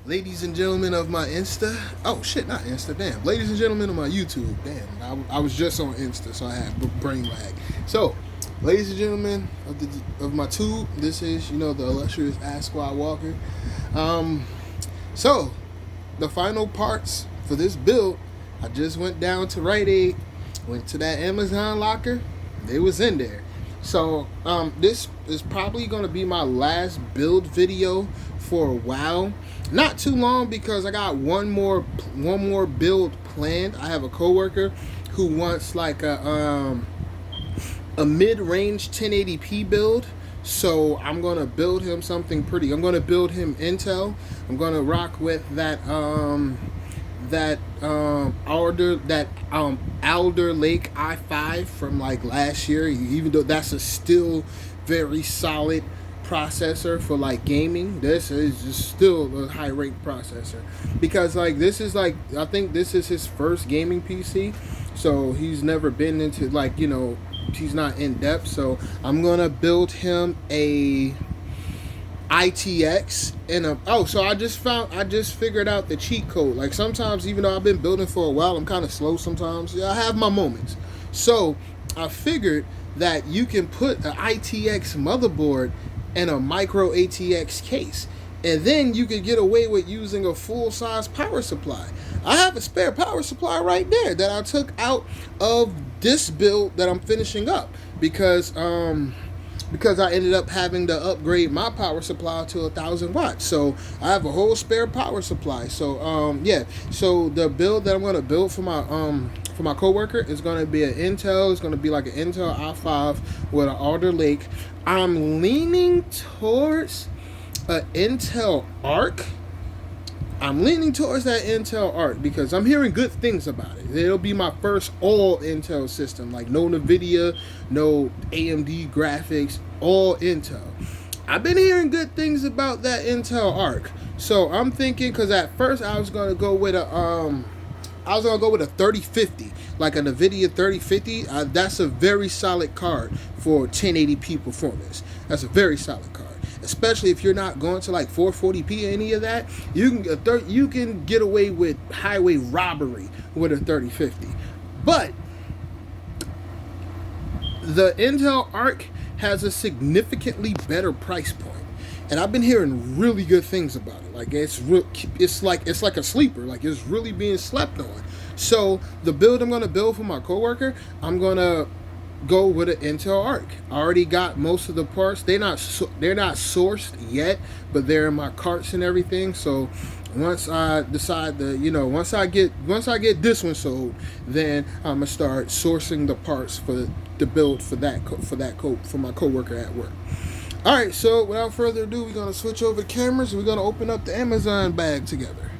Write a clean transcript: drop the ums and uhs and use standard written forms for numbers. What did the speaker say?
Ladies and gentlemen of my Insta. Oh shit, not Insta. Damn. Ladies and gentlemen of my YouTube. Damn. I was just on Insta, so I had brain lag. So, ladies and gentlemen of my tube, this is the illustrious Ask Squad Walker. So the final parts for this build, I just went down to Rite Aid, went to that Amazon locker. They was in there. So this is probably gonna be my last build video for a while. Not too long because I got one more build planned. I have a coworker who wants like a mid-range 1080p build. So I'm gonna build him something pretty. I'm gonna build him Intel. I'm gonna rock with that Alder Lake i5 from like last year. Even though that's a still very solid processor for like gaming, this is just still a high ranked processor because like this is like, I think this is his first gaming PC, so he's never been into like, he's not in depth. So I'm gonna build him a ITX and so I just figured out the cheat code. Like sometimes, even though I've been building for a while, I'm kind of slow sometimes. I have my moments. So I figured that you can put an ITX motherboard in a micro ATX case, and then you could get away with using a full-size power supply. I have a spare power supply right there that I took out of this build that I'm finishing up because I ended up having to upgrade my power supply to 1,000 watts. So I have a whole spare power supply. So yeah. So the build that I'm gonna build for my coworker is gonna be an Intel. It's gonna be like an Intel i5 with an Alder Lake. I'm leaning towards an Intel Arc. I'm leaning towards that Intel Arc because I'm hearing good things about it. It'll be my first all Intel system, like no NVIDIA, no AMD graphics, all Intel. I've been hearing good things about that Intel Arc. So I'm thinking, because at first I was gonna go with a 3050, like a NVIDIA 3050. That's a very solid card for 1080p performance. That's a very solid card. Especially if you're not going to like 440p or any of that, you can get away with highway robbery with a 3050. But the Intel Arc has a significantly better price point, and I've been hearing really good things about it. Like it's like a sleeper. Like it's really being slept on. So the build I'm gonna build for my coworker, I'm gonna go with an Intel Arc. I already got most of the parts. They're not sourced yet, but they're in my carts and everything. So once I decide to, once I get this one sold, then I'm gonna start sourcing the parts for the build for my coworker at work. All right. So without further ado, we're gonna switch over cameras. We're gonna open up the Amazon bag together.